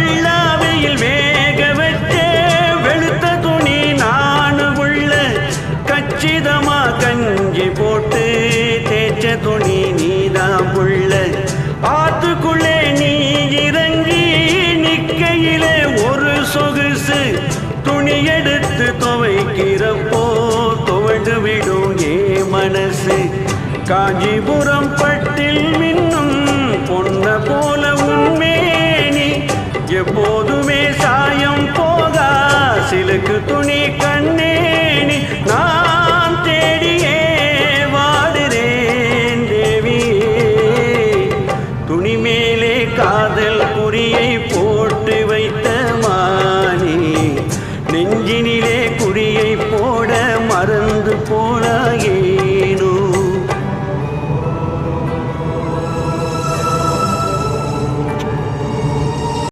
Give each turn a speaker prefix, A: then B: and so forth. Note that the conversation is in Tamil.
A: வெள்ளாவையில் வேக வச்ச வெளுத்த துணி நானு உள்ள கச்சிதமா கஞ்சி போட்டு தேய்ச்ச துணி நீதான் புள்ள ஆத்துக்குள்ளே நீ இறங்கி நிக்கையிலே ஒரு சொகுசு துணி எடுத்து துவைக்கிறப்போ துவண்டு விடும் ஏ மனசு காஞ்சிபுரம் பட்டில் மின்னும் பொன்ன போல உண்மேனி எப்போது